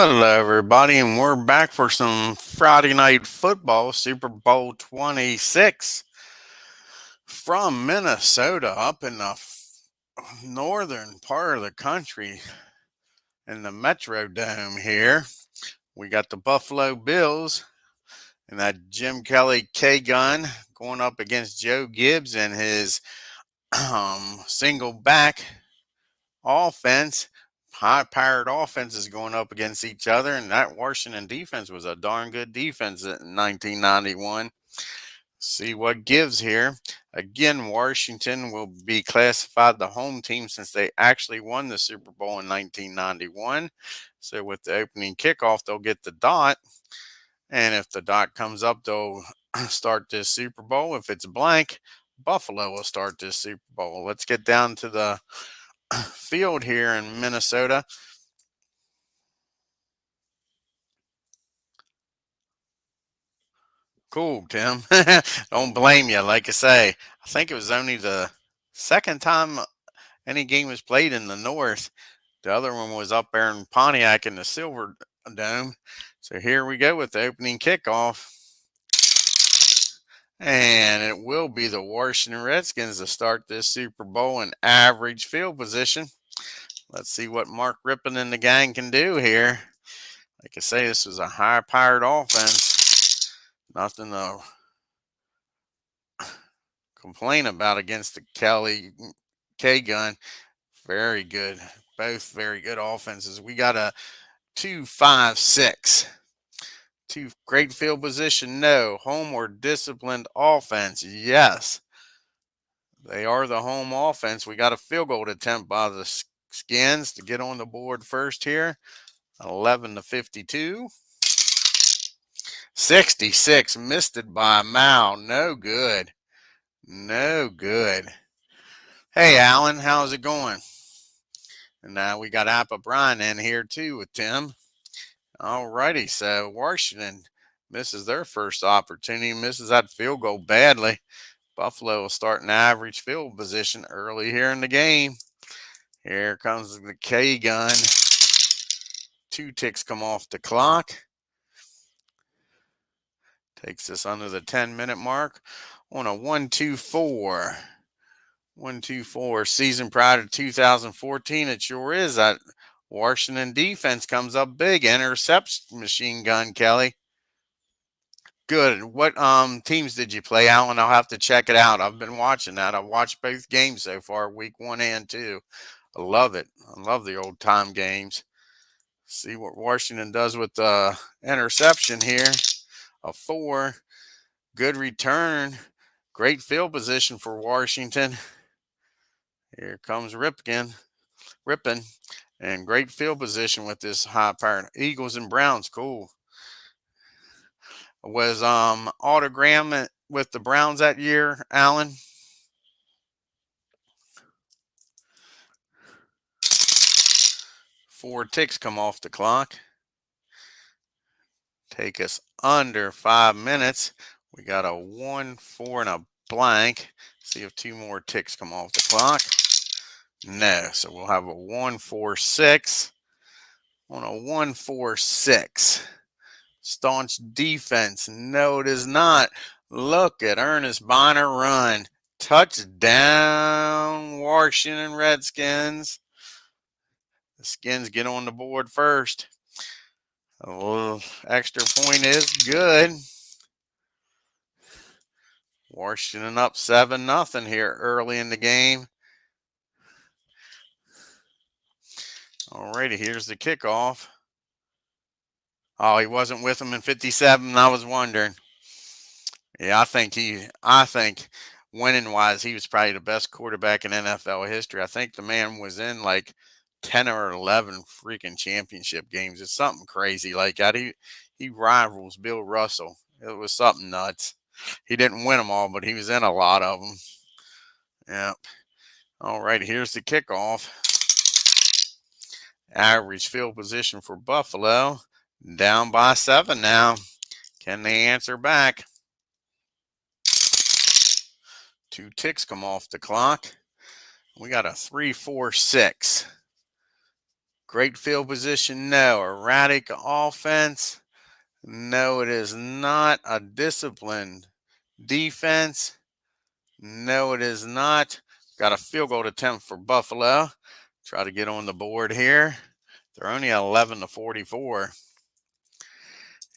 Hello, everybody, and we're back for some Friday night football, Super Bowl 26 from Minnesota up in the northern part of the country in the Metro Dome here. We got the Buffalo Bills and that Jim Kelly K gun going up against Joe Gibbs and his single back offense. High powered offenses going up against each other, and that Washington defense was a darn good defense in 1991. See what gives here. Again, Washington will be classified the home team since they actually won the Super Bowl in 1991. So with the opening kickoff, they'll get the dot. And if the dot comes up, they'll start this Super Bowl. If it's blank, Buffalo will start this Super Bowl. Let's get down to the field here in Minnesota. Cool, Tim. Don't blame you. Like I say, I think it was only the second time any game was played in the North. The other one was up there in Pontiac in the Silver Dome. So here we go with the opening kickoff. And it will be the Washington Redskins to start this Super Bowl in average field position. Let's see what Mark Rippon and the gang can do here. Like I say, this was a high-powered offense. Nothing to complain about against the Kelly K gun. Very good. Both very good offenses. We got a 2-5-6. Two great field position, no. Home or disciplined offense, yes. They are the home offense. We got a field goal attempt by the Skins to get on the board first here. 11-52. 66, missed it by a mile. No good. No good. Hey, Alan, how's it going? And now we got Appa Bryan in here too with Tim. Alrighty, so Washington misses their first opportunity, misses that field goal badly. Buffalo will start in average field position early here in the game. Here comes the K gun. 2 ticks come off the clock. Takes us under the 10-minute mark on a 1-2-4. 1-2-4 season prior to 2014. It sure is. That Washington defense comes up big. Intercepts machine gun, Kelly. Good. What teams did you play, Alan? I'll have to check it out. I've been watching that. I've watched both games so far, week 1 and 2. I love it. I love the old time games. See what Washington does with the interception here. A 4. Good return. Great field position for Washington. Here comes Rippon. And great field position with this high power. Eagles and Browns. Cool. Was autogram with the Browns that year, Alan? 4 ticks come off the clock. Take us under 5 minutes. We got a 1-4 and a blank. See if 2 more ticks come off the clock. No, so we'll have a 1-4-6 on a 1-4-6. Staunch defense. No, it is not. Look at Ernest Bonner run. Touchdown, Washington Redskins. The Skins get on the board first. A little extra point is good. Washington up 7-0 here early in the game. Alrighty, here's the kickoff. Oh, he wasn't with them in 57. I was wondering. Yeah, I think winning wise, he was probably the best quarterback in NFL history. I think the man was in like 10 or 11 freaking championship games. It's something crazy like that. He rivals Bill Russell. It was something nuts. He didn't win them all, but he was in a lot of them. Yep. All right, here's the kickoff. Average field position for Buffalo. Down by 7 now. Can they answer back? 2 ticks come off the clock. We got a 3-4-6. Great field position, no. Erratic offense, no, it is not. A disciplined defense, no, it is not. Got a field goal attempt for Buffalo. Try to get on the board here. They're only 11-44.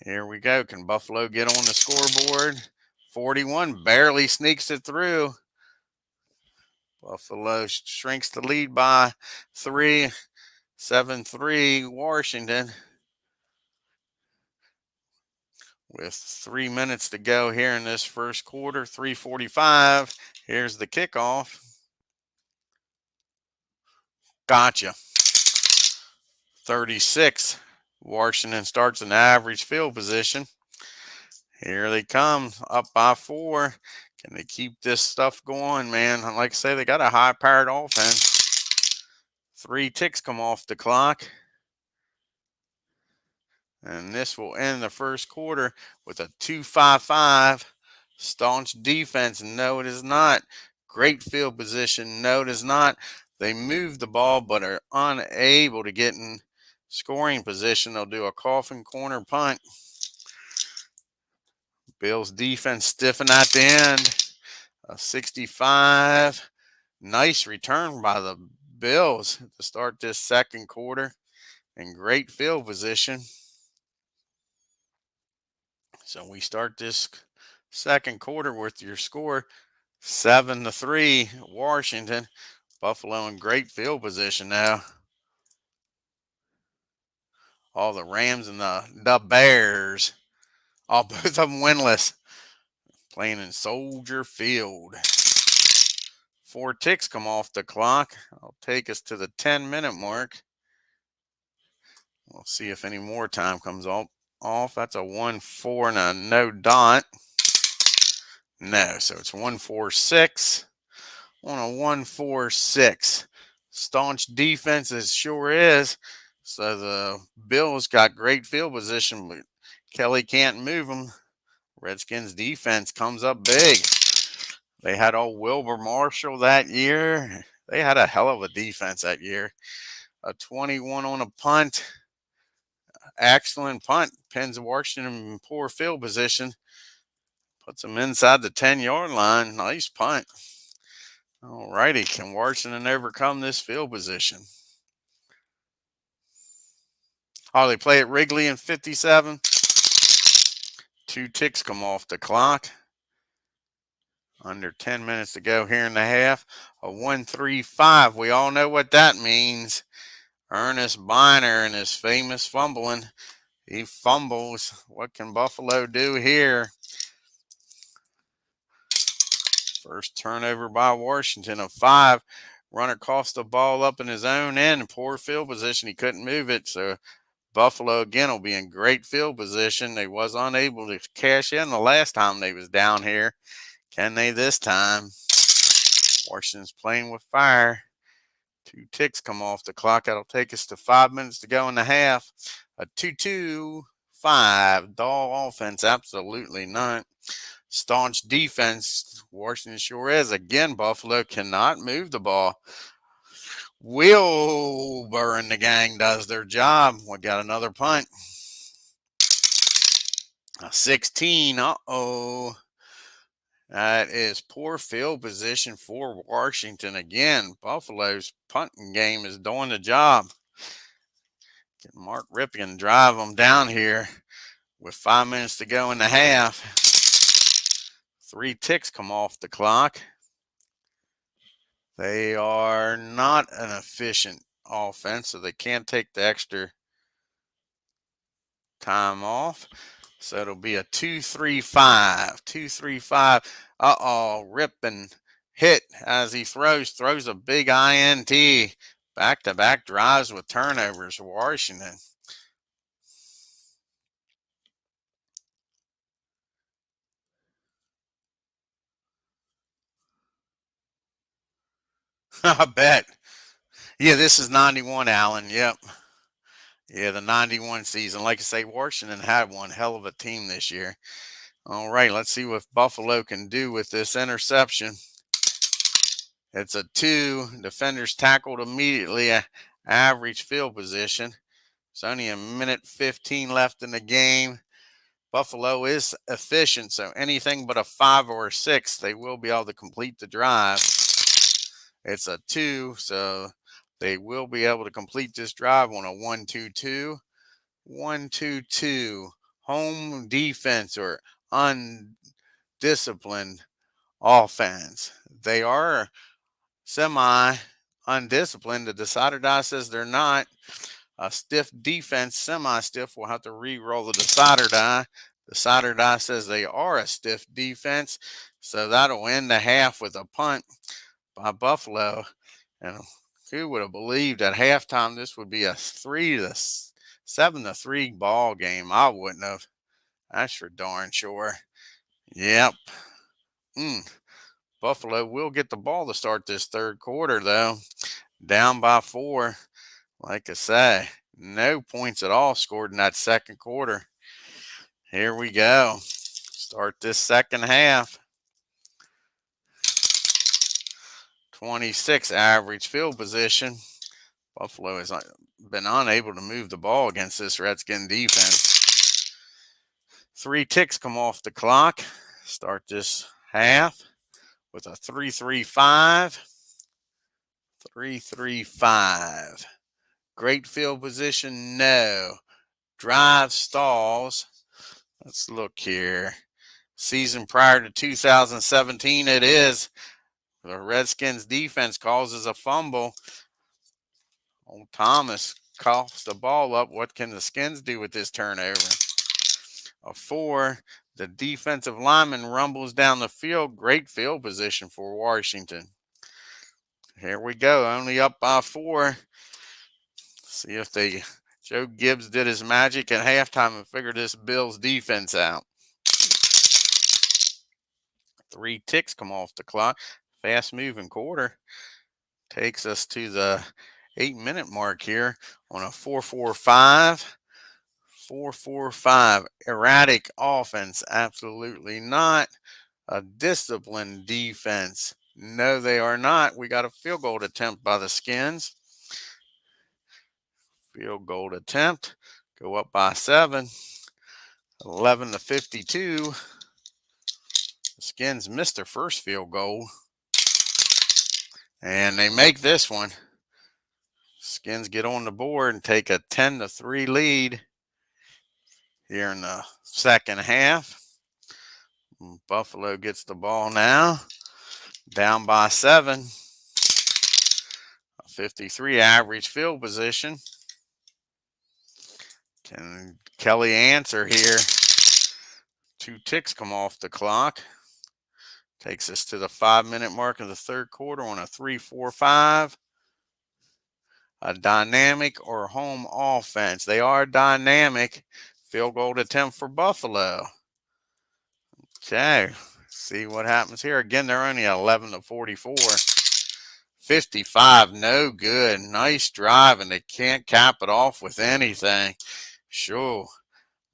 Here we go. Can Buffalo get on the scoreboard? 41 barely sneaks it through. Buffalo shrinks the lead by 3, 7-3 Washington. With 3 minutes to go here in this first quarter, 3:45. Here's the kickoff. Gotcha. 36. Washington starts an average field position. Here they come, up by 4. Can they keep this stuff going, man? Like I say, they got a high-powered offense. 3 ticks come off the clock. And this will end the first quarter with a 2-5-5. Staunch defense. No, it is not. Great field position. No, it is not. They move the ball but are unable to get in scoring position. They'll do a coffin corner punt. Bills defense stiffen at the end. A 65. Nice return by the Bills to start this second quarter. And great field position. So we start this second quarter with your score 7-3 Washington. Buffalo in great field position now. All the Rams and the Bears, both of them winless, playing in Soldier Field. 4 ticks come off the clock. I'll take us to the 10-minute mark. We'll see if any more time comes off. That's a 1-4 and a no dot. No, so it's 1-4-6 on a 1-4-6. Staunch defense, it sure is. So the Bills got great field position, but Kelly can't move them. Redskins defense comes up big. They had old Wilbur Marshall that year. They had a hell of a defense that year. A 21 on a punt. Excellent punt. Pins Washington in poor field position. Puts them inside the 10-yard line. Nice punt. All righty. Can Washington overcome this field position? Oh, they play at Wrigley in 57. 2 ticks come off the clock. Under 10 minutes to go here in the half. A 1-3-5. We all know what that means. Ernest Biner and his famous fumbling. He fumbles. What can Buffalo do here? First turnover by Washington of 5. Runner coughs the ball up in his own end. Poor field position. He couldn't move it. So Buffalo again will be in great field position. They was unable to cash in the last time they was down here. Can they this time? Washington's playing with fire. 2 ticks come off the clock. That'll take us to 5 minutes to go in the half. A 2-2-5. Dull offense, absolutely not. Staunch defense. Washington sure is. Again, Buffalo cannot move the ball. Wilbur and the gang does their job. We got another punt. A 16. Uh-oh. That is poor field position for Washington again. Buffalo's punting game is doing the job. Can Mark Ripken drive them down here with 5 minutes to go in the half. 3 ticks come off the clock. They are not an efficient offense, so they can't take the extra time off. So it'll be a 2-3-5. 2-3-5. Uh-oh, Ripken hit as he throws a big INT. Back-to-back drives with turnovers for Washington. I bet. Yeah, this is 91, Allen. Yep. Yeah, the 91 season. Like I say, Washington had one hell of a team this year. All right, let's see what Buffalo can do with this interception. It's a 2. Defenders tackled immediately average field position. It's only a minute 15 left in the game. Buffalo is efficient, so anything but a 5 or a 6, they will be able to complete the drive. It's a 2, so they will be able to complete this drive on a 1-2-2. 1-2-2. Home defense or undisciplined offense. They are semi-undisciplined. The decider die says they're not. A stiff defense, semi-stiff, will have to re-roll the decider die. The decider die says they are a stiff defense, so that'll end the half with a punt by Buffalo. And who would have believed at halftime this would be a 7-3 ball game? I wouldn't have. That's for darn sure. Yep. Buffalo will get the ball to start this third quarter, though. Down by 4. Like I say, no points at all scored in that second quarter. Here we go. Start this second half. 26 average field position. Buffalo has been unable to move the ball against this Redskin defense. 3 ticks come off the clock. Start this half with a 3-3-5. 3-3-5. Great field position, no. Drive stalls. Let's look here. Season prior to 2017, it is. The Redskins defense causes a fumble. Old Thomas coughs the ball up. What can the Skins do with this turnover? A 4. The defensive lineman rumbles down the field. Great field position for Washington. Here we go. Only up by 4. See if Joe Gibbs did his magic at halftime and figured this Bills defense out. 3 ticks come off the clock. Fast moving quarter. Takes us to the 8-minute mark here on a 4-4-5. 4-4-5. Erratic offense. Absolutely not. A disciplined defense. No, they are not. We got a field goal attempt by the Skins. Field goal attempt. Go up by 7. 11-52. The Skins missed their first field goal. And they make this one. Skins get on the board and take a 10-3 lead here in the second half. Buffalo gets the ball now. Down by 7. A 53 average field position. Can Kelly answer here? 2 ticks come off the clock. Takes us to the 5-minute mark of the third quarter on a 3-4-5. A dynamic or home offense. They are dynamic. Field goal attempt for Buffalo. Okay, see what happens here. Again, they're only 11-44. 55, no good. Nice drive, and they can't cap it off with anything. Sure.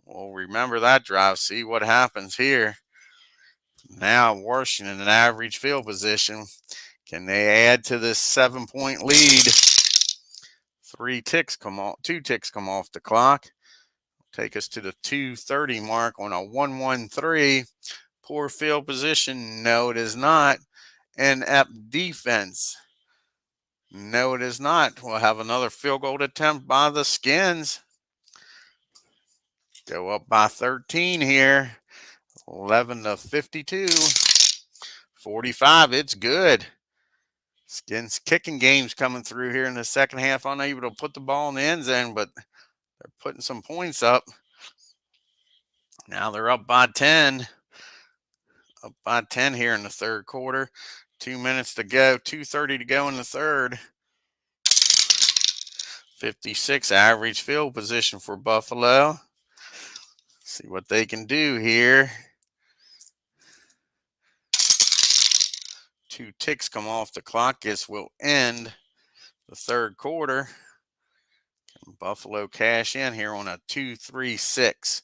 We'll remember that drive. See what happens here. Now Washington in average field position. Can they add to this 7-point lead? 2 ticks come off the clock. Take us to the 2:30 mark on a 1-1-3. Poor field position. No, it is not. Inept defense. No, it is not. We'll have another field goal attempt by the Skins. Go up by 13 here. 11-52. 45, it's good. Skins kicking games coming through here in the second half. Unable to put the ball in the end zone, but they're putting some points up. Now they're up by 10. Up by 10 here in the third quarter. 2 minutes to go. 2:30 to go in the third. 56 average field position for Buffalo. See what they can do here. 2 ticks come off the clock. This will end the third quarter. Can Buffalo cash in here on a 2-3-6.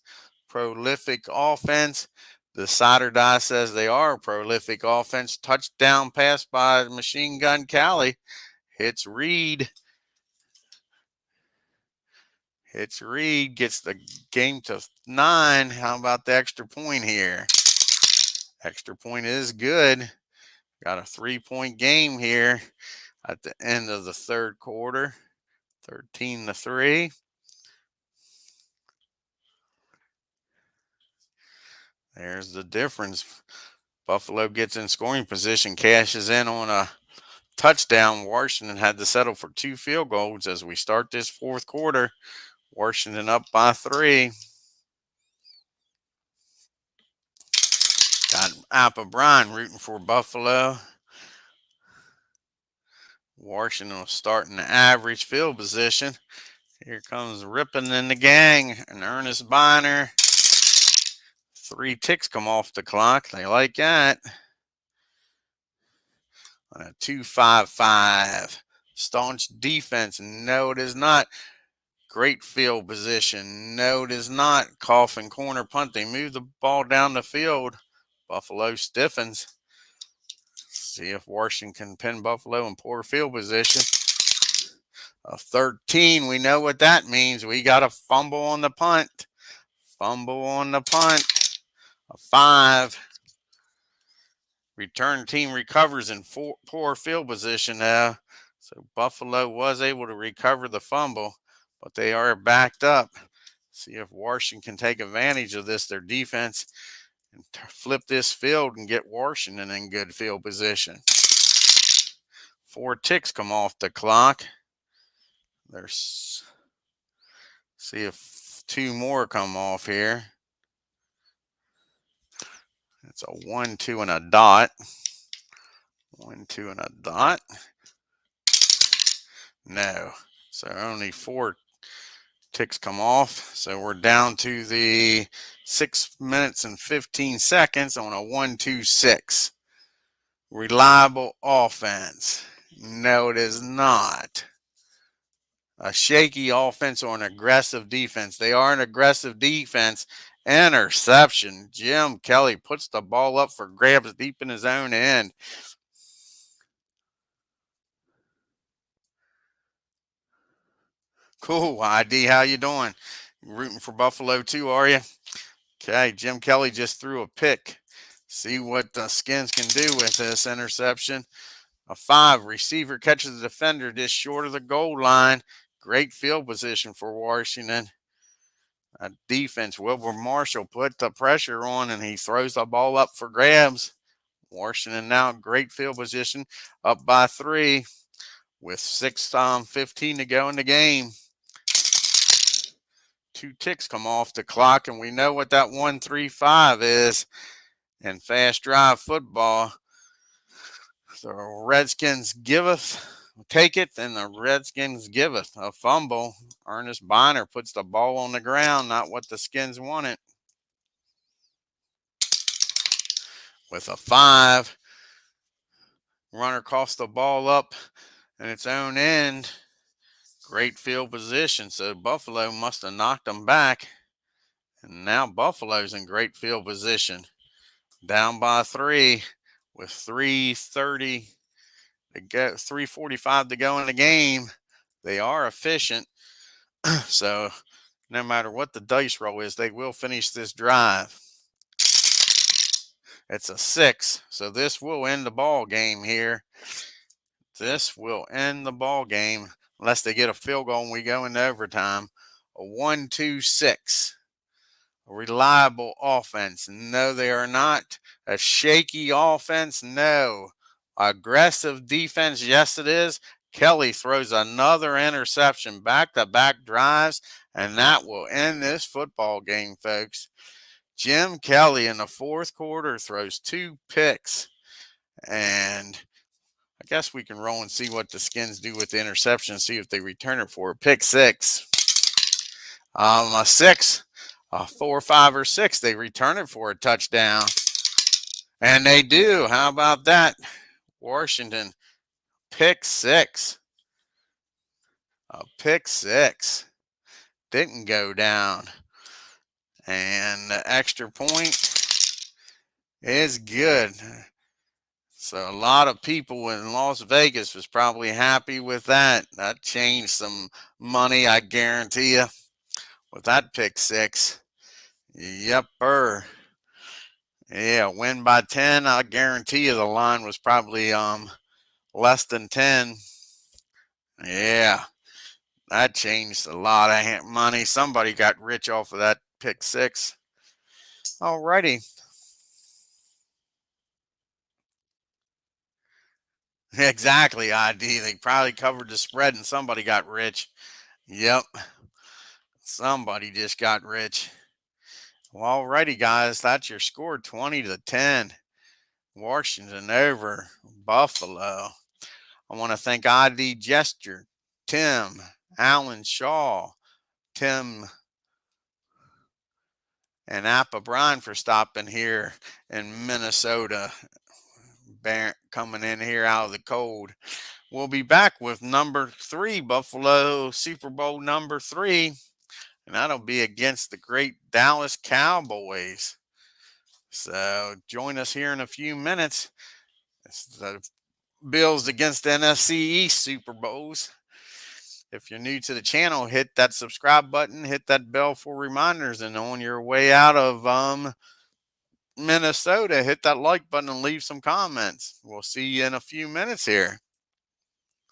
Prolific offense. The Cider Die says they are a prolific offense. Touchdown pass by Machine Gun Callie. Hits Reed. Hits Reed, gets the game to 9. How about the extra point here? Extra point is good. Got a 3-point game here at the end of the third quarter. 13-3. There's the difference. Buffalo gets in scoring position, cashes in on a touchdown. Washington had to settle for 2 field goals as we start this fourth quarter. Washington up by 3. Got Appa Bryan rooting for Buffalo. Washington will start in the average field position. Here comes Rippin and the gang and Ernest Biner. 3 ticks come off the clock. They like that. On a 2-5-5. Staunch defense. No, it is not. Great field position. No, it is not. Coffin corner punt. They move the ball down the field. Buffalo stiffens. See if Washington can pin Buffalo in poor field position. A 13. We know what that means. We got a fumble on the punt. Fumble on the punt. A 5. Return team recovers in poor field position now. So Buffalo was able to recover the fumble, but they are backed up. See if Washington can take advantage of this, their defense, and flip this field and get Washington in good field position. 4 ticks come off the clock. There's, see if 2 more come off here. It's a 1, 2, and a dot. 1, 2, and a dot. No. So only 4 ticks come off. So we're down to the 6 minutes and 15 seconds on a 1-2-6. Reliable offense. No, it is not. A shaky offense or an aggressive defense. They are an aggressive defense. Interception. Jim Kelly puts the ball up for grabs deep in his own end. Cool, ID. How you doing? Rooting for Buffalo too, are you? Okay, Jim Kelly just threw a pick. See what the Skins can do with this interception. A 5. Receiver catches the defender just short of the goal line. Great field position for Washington. Defense, Wilbur Marshall put the pressure on, and he throws the ball up for grabs. Washington now great field position, up by 3 with 6:15 to go in the game. 2 ticks come off the clock, and we know what that 1-3-5 is in fast drive football. The Redskins take it, and the Redskins giveth a fumble. Ernest Biner puts the ball on the ground, not what the Skins wanted. With a 5, runner coughs the ball up in its own end. Great field position, so Buffalo must have knocked them back. And now Buffalo's in great field position. Down by 3 with 3:30 to go, 3:45 to go in the game. They are efficient. So no matter what the dice roll is, they will finish this drive. It's a 6. So this will end the ball game here. This will end the ball game unless they get a field goal and we go into overtime. A 1-2-6. A reliable offense. No, they are not. A shaky offense. No. Aggressive defense. Yes, it is. Kelly throws another interception, back-to-back drives, and that will end this football game, folks. Jim Kelly in the fourth quarter throws 2 picks, and I guess we can roll and see what the Skins do with the interception, see if they return it for a pick 6. A 6, a 4, 5, or 6, they return it for a touchdown. And they do. How about that? Washington, pick 6. A pick 6. Didn't go down. And the extra point is good. So a lot of people in Las Vegas was probably happy with that. That changed some money, I guarantee you. with that pick six. Yepper. Yeah, win by 10. I guarantee you the line was probably less than 10. Yeah, that changed a lot of money. Somebody got rich off of that pick six. Alrighty. Exactly, ID. They probably covered the spread and somebody got rich. Yep. Somebody just got rich. Well, alrighty, guys. That's your score, 20-10. Washington over Buffalo. I want to thank ID Gesture, Tim, Alan Shaw, Tim, and Appa Brian for stopping here in Minnesota, coming in here out of the cold. We'll be back with number 3, Buffalo Super Bowl number 3, and that'll be against the great Dallas Cowboys. So join us here in a few minutes. It's the Bills against the NFC East Super Bowls. If you're new to the channel, hit that subscribe button, hit that bell for reminders, and on your way out of Minnesota, hit that like button and leave some comments. We'll see you in a few minutes here.